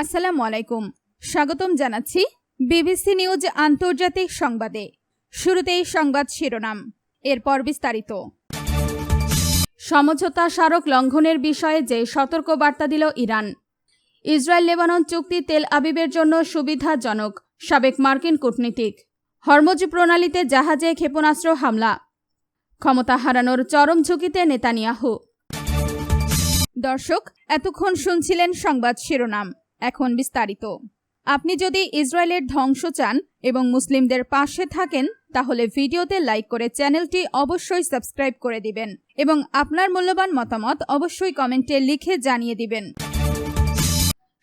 আসসালামু আলাইকুম। স্বাগতম জানাচ্ছি বিবিসি নিউজ আন্তর্জাতিক সংবাদে। শুরুতেই সংবাদ শিরোনাম, এরপর বিস্তারিত। সমঝোতা স্মারক লঙ্ঘনের বিষয়ে যে সতর্ক বার্তা দিল ইরান। ইসরায়েল লেবানন চুক্তি তেল আবিবের জন্য সুবিধাজনক, সাবেক মার্কিন কূটনীতিক। হরমুজ প্রণালীতে জাহাজে ক্ষেপণাস্ত্র হামলা, ক্ষমতা হারানোর চরম ঝুঁকিতে নেতানিয়াহু। দর্শক, এতক্ষণ শুনছিলেন সংবাদ শিরোনাম, এখন বিস্তারিত। আপনি যদি ইসরায়েলের ধ্বংস চান এবং মুসলিমদের পাশে থাকেন, তাহলে ভিডিওতে লাইক করে চ্যানেলটি অবশ্যই সাবস্ক্রাইব করে দিবেন এবং আপনার মূল্যবান মতামত অবশ্যই কমেন্টে লিখে জানিয়ে দিবেন।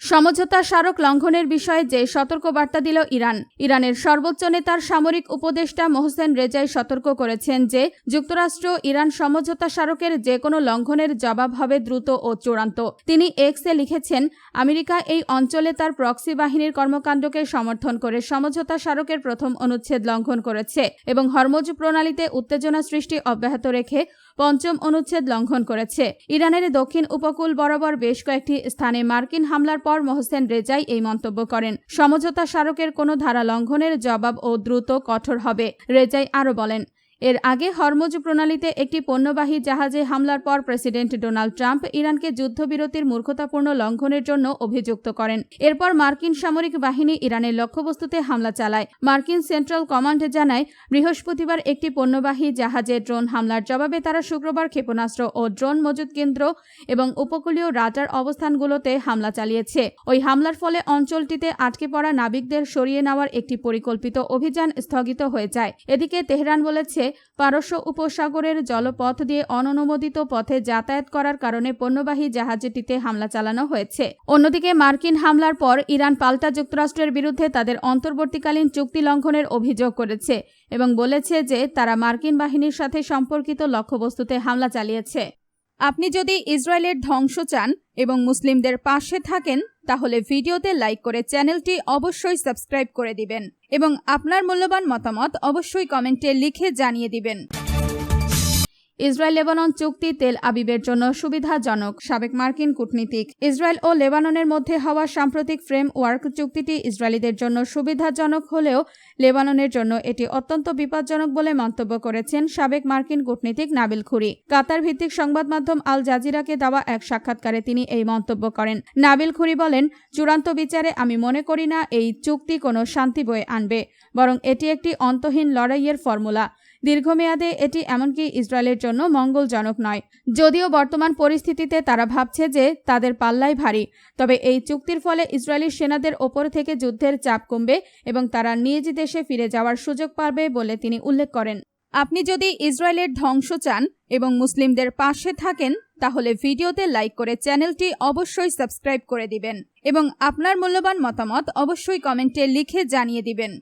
সমঝোতা স্মারক লঙ্ঘনের বিষয়ে যে সতর্কবার্তা দিল ইরান। ইরানের সর্বোচ্চ নেতার সামরিক উপদেষ্টা মোহসেন রেজাই সতর্ক করেছেন যে যুক্তরাষ্ট্র ইরান সমঝোতা স্মারকের যে কোনো লঙ্ঘনের জবাব হবে দ্রুত ও চূড়ান্ত। তিনি এক্সে লিখেছেন, আমেরিকা এই অঞ্চলে তার প্রক্সি বাহিনীর কর্মকাণ্ডকে সমর্থন করে সমঝোতা স্মারকের প্রথম অনুচ্ছেদ লঙ্ঘন করেছে এবং হরমুজ প্রণালীতে উত্তেজনা সৃষ্টি অব্যাহত রেখে পঞ্চম অনুচ্ছেদ লঙ্ঘন করেছে। ইরানের দক্ষিণ উপকূল বরাবর বেশ কয়েকটি স্থানে মার্কিন হামলার পর মোহসেন রেজাই এই মন্তব্য করেন। সমঝোতা স্মারকের কোনো ধারা লঙ্ঘনের জবাব ও দ্রুত কঠোর হবে, রেজাই আরও বলেন। এর আগে হরমুজ প্রণালীতে একটি পণ্যবাহী জাহাজে হামলার পর প্রেসিডেন্ট ডোনাল্ড ট্রাম্প ইরানকে যুদ্ধবিরতির মূর্খতাপূর্ণ লঙ্ঘনের জন্য অভিযুক্ত করেন। এরপর মার্কিন সামরিক বাহিনী ইরানের লক্ষ্যবস্তুতে হামলা চালায়। মার্কিন সেন্ট্রাল কমান্ড জানায়, বৃহস্পতিবার একটি পণ্যবাহী জাহাজে ড্রোন হামলার জবাবে তারা শুক্রবার ক্ষেপণাস্ত্র ও ড্রোন মজুত কেন্দ্র এবং উপকূলীয় রাডার অবস্থানগুলোতে হামলা চালিয়েছে। ওই হামলার ফলে অঞ্চলটিতে আটকে পড়া নাবিকদের সরিয়ে নেওয়ার একটি পরিকল্পিত অভিযান স্থগিত হয়ে যায়। এদিকে তেহরান বলেছে, পারস্য উপসাগরের জলপথ দিয়ে অননুমোদিত পথে যাতায়াত করার কারণে পণ্যবাহী জাহাজটিতে হামলা চালানো হয়েছে। অন্যদিকে মার্কিন হামলার পর ইরান পাল্টা যুক্তরাষ্ট্রের বিরুদ্ধে তাদের অন্তর্বর্তীকালীন চুক্তি লঙ্ঘনের অভিযোগ করেছে এবং বলেছে যে তারা মার্কিন বাহিনীর সাথে সম্পর্কিত লক্ষ্যবস্তুতে হামলা চালিয়েছে। আপনি যদি ইসরায়েলের ধ্বংস চান এবং মুসলিমদের পাশে থাকেন, তাহলে ভিডিওতে লাইক করে চ্যানেলটি অবশ্যই সাবস্ক্রাইব করে দিবেন এবং আপনার মূল্যবান মতামত অবশ্যই কমেন্টে লিখে জানিয়ে দিবেন। ইসরায়েল লেবানন চুক্তি তেল আবিবের জন্য সুবিধাজনক, সাবেক মার্কিন কূটনীতিক। ইসরায়েল ও লেবাননের মধ্যে হওয়া সাম্প্রতিক ফ্রেমওয়ার্ক চুক্তিটি ইসরায়েলিদের জন্য সুবিধাজনক হলেও লেবাননের জন্য এটি অত্যন্ত বিপজ্জনক বলে মন্তব্য করেছেন সাবেক মার্কিন কূটনীতিক নাবিল খুরি। কাতার ভিত্তিক সংবাদ মাধ্যম আল জাজিরাকে দেওয়া এক সাক্ষাৎকারে তিনি এই মন্তব্য করেন। নাবিল খুরি বলেন, চূড়ান্ত বিচারে আমি মনে করি না এই চুক্তি কোনো শান্তি বয়ে আনবে, বরং এটি একটি অন্তহীন লড়াইয়ের ফর্মুলা। দীর্ঘমেয়াদে এটি এমনকি ইসরায়েলের জন্য মঙ্গলজনক নয়। যদিও বর্তমান পরিস্থিতিতে তারা ভাবছে যে তাদের পাল্লাই ভারী, তবে এই চুক্তির ফলে ইসরায়েলি সেনাদের ওপর থেকে যুদ্ধের চাপ কমবে এবং তারা নিজ দেশে ফিরে যাওয়ার সুযোগ পাবে বলে তিনি উল্লেখ করেন। আপনি যদি ইসরায়েলের ধ্বংস চান এবং মুসলিমদের পাশে থাকেন, তাহলে ভিডিওতে লাইক করে চ্যানেলটি অবশ্যই সাবস্ক্রাইব করে দিবেন এবং আপনার মূল্যবান মতামত অবশ্যই কমেন্টে লিখে জানিয়ে দিবেন।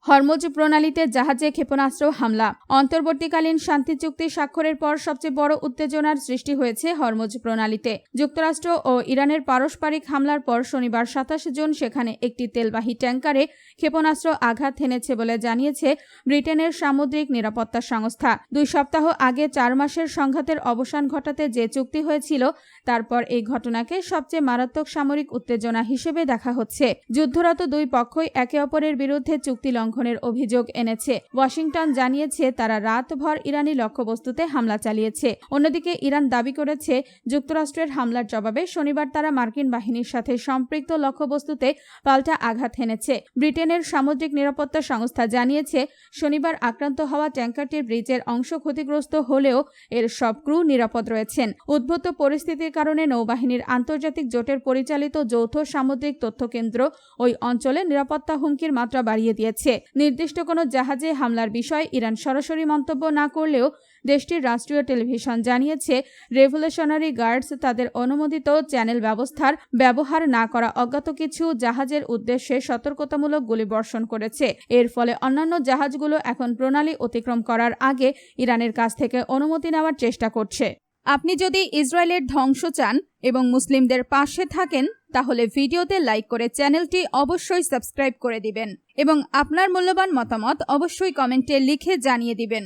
হরমুজ প্রণালীতে জাহাজে ক্ষেপণাস্ত্র হামলা। অন্তর্বর্তীকালীন শান্তি চুক্তি স্বাক্ষরের পর সবচেয়ে বড় উত্তেজনার সৃষ্টি হয়েছে হরমুজ প্রণালীতে। যুক্তরাষ্ট্র ও ইরানের পারস্পরিক হামলার পর শনিবার 27 জুন সেখানে একটি তেলবাহী ট্যাঙ্কারে ক্ষেপণাস্ত্র আঘাত হেনেছে বলে জানিয়েছে ব্রিটেনের সামুদ্রিক নিরাপত্তা সংস্থা। 2 সপ্তাহ আগে 4 মাসের সংঘাতের অবসান ঘটাতে যে চুক্তি হয়েছিল, তারপর এই ঘটনাকে সবচেয়ে মারাত্মক সামরিক উত্তেজনা হিসেবে দেখা হচ্ছে। যুদ্ধরত দুই পক্ষই একে অপরের বিরুদ্ধে চুক্তি লঙ্ঘনের অভিযোগ এনেছে। ওয়াশিংটন জানিয়েছে তারা রাতভর ইরানি লক্ষ্যবস্তুতে হামলা চালিয়েছে। অন্যদিকে ইরান দাবি করেছে যুক্তরাষ্ট্রের হামলার জবাবে শনিবার তারা মার্কিন বাহিনীর সাথে সম্পৃক্ত লক্ষ্যবস্তুতে পাল্টা আঘাত হেনেছে। ব্রিটেনের সামুদ্রিক নিরাপত্তা সংস্থা জানিয়েছে শনিবার আক্রান্ত হওয়া ট্যাঙ্কারটির ব্রিজের অংশ ক্ষতিগ্রস্ত হলেও এর সব ক্রু নিরাপদ রয়েছেন। উদ্ভূত পরিস্থিতির কারণে নৌবাহিনীর আন্তর্জাতিক জোটের পরিচালিত যৌথ সামুদ্রিক তথ্যকেন্দ্র ওই অঞ্চলে নিরাপত্তা হুমকির মাত্রা বাড়িয়ে দিয়েছে। নির্দিষ্ট কোনো জাহাজে হামলার বিষয়ে ইরান সরাসরি মন্তব্য না করলেও দেশটির রাষ্ট্রীয় টেলিভিশন জানিয়েছে রেভলিউশনারি গার্ডস তাদের অনুমোদিত চ্যানেল ব্যবস্থার ব্যবহার না করা অজ্ঞাত কিছু জাহাজের উদ্দেশ্যে সতর্কতামূলক গুলিবর্ষণ করেছে। এর ফলে অন্যান্য জাহাজগুলো এখন প্রণালী অতিক্রম করার আগে ইরানের কাছ থেকে অনুমতি নেওয়ার চেষ্টা করছে। আপনি যদি ইসরায়েলের ধ্বংস চান এবং মুসলিমদের পাশে থাকেন, তাহলে ভিডিওতে লাইক করে চ্যানেলটি অবশ্যই সাবস্ক্রাইব করে দিবেন এবং আপনার মূল্যবান মতামত অবশ্যই কমেন্টে লিখে জানিয়ে দিবেন।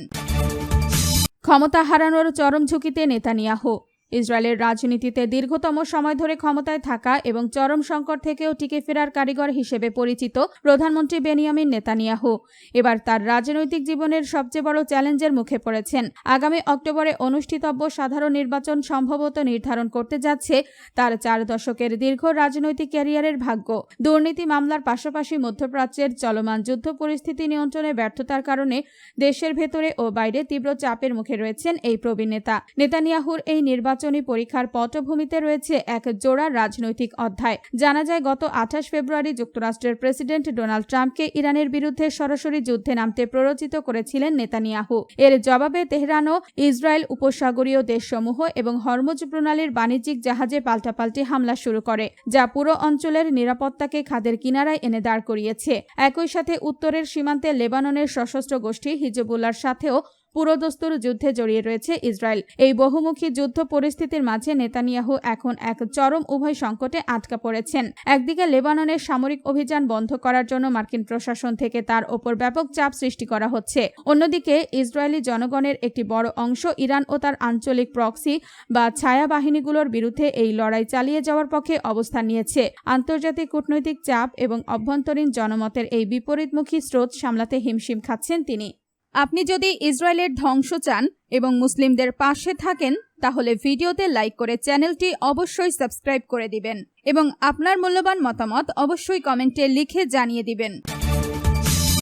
ক্ষমতা হারানোর চরম ঝুঁকিতে নেতানিয়াহু। ইসরায়েলের রাজনীতিতে দীর্ঘতম সময় ধরে ক্ষমতায় থাকা এবং চরম সংকট থেকেও টিকে ফেরার কারিগর হিসেবে পরিচিত প্রধানমন্ত্রী বেনিয়ামিন নেতানিয়াহু এবার তার রাজনৈতিক জীবনের সবচেয়ে বড় চ্যালেঞ্জের মুখে পড়েছেন। আগামী অক্টোবরে অনুষ্ঠিতব্য সাধারণ নির্বাচন সম্ভবত নির্ধারণ করতে যাচ্ছে তার 4 দশকের দীর্ঘ রাজনৈতিক ক্যারিয়ারের ভাগ্য। দুর্নীতি মামলার পাশাপাশি মধ্যপ্রাচ্যের চলমান যুদ্ধ পরিস্থিতি নিয়ন্ত্রণে ব্যর্থতার কারণে দেশের ভেতরে ও বাইরে তীব্র চাপের মুখে রয়েছেন এই প্রবীণ নেতা। নেতানিয়াহুর এই নির্বাচনী পরীক্ষার পটভূমিতে রয়েছে এক জোড়া রাজনৈতিক অধ্যায়। জানা যায়, গত 28 ফেব্রুয়ারি যুক্তরাষ্ট্রের প্রেসিডেন্ট ডোনাল্ড ট্রাম্পকে ইরানের বিরুদ্ধে সরাসরি যুদ্ধে নামতে প্ররোচিত করেছিলেন নেতানিয়াহু। এর জবাবে তেহরানও ইসরায়েল উপসাগরীয় দেশসমূহ এবং হরমুজ প্রণালীর বাণিজ্যিক জাহাজে পাল্টাপাল্টি হামলা শুরু করে, যা পুরো অঞ্চলের নিরাপত্তাকে খাদের কিনারায় এনে দাঁড় করিয়েছে। একই সাথে উত্তরের সীমান্তে লেবাননের সশস্ত্র গোষ্ঠী হিজবুল্লাহর সাথেও পুরোদস্তুর যুদ্ধে জড়িয়ে রয়েছে ইসরায়েল। এই বহুমুখী যুদ্ধ পরিস্থিতির মাঝে নেতানিয়াহু এখন এক চরম উভয় সংকটে আটকা পড়েছেন। একদিকে লেবাননের সামরিক অভিযান বন্ধ করার জন্য মার্কিন প্রশাসন থেকে তার ওপর ব্যাপক চাপ সৃষ্টি করা হচ্ছে, অন্যদিকে ইসরায়েলি জনগণের একটি বড় অংশ ইরান ও তার আঞ্চলিক প্রক্সি বা ছায়া বাহিনীগুলোর বিরুদ্ধে এই লড়াই চালিয়ে যাওয়ার পক্ষে অবস্থান নিয়েছে। আন্তর্জাতিক কূটনৈতিক চাপ এবং অভ্যন্তরীণ জনমতের এই বিপরীতমুখী স্রোত সামলাতে হিমশিম খাচ্ছেন তিনি। আপনি যদি ইসরায়েলের ধ্বংস চান এবং মুসলিমদের পাশে থাকেন, তাহলে ভিডিওতে লাইক করে চ্যানেলটি অবশ্যই সাবস্ক্রাইব করে দিবেন এবং আপনার মূল্যবান মতামত অবশ্যই কমেন্টে লিখে জানিয়ে দিবেন।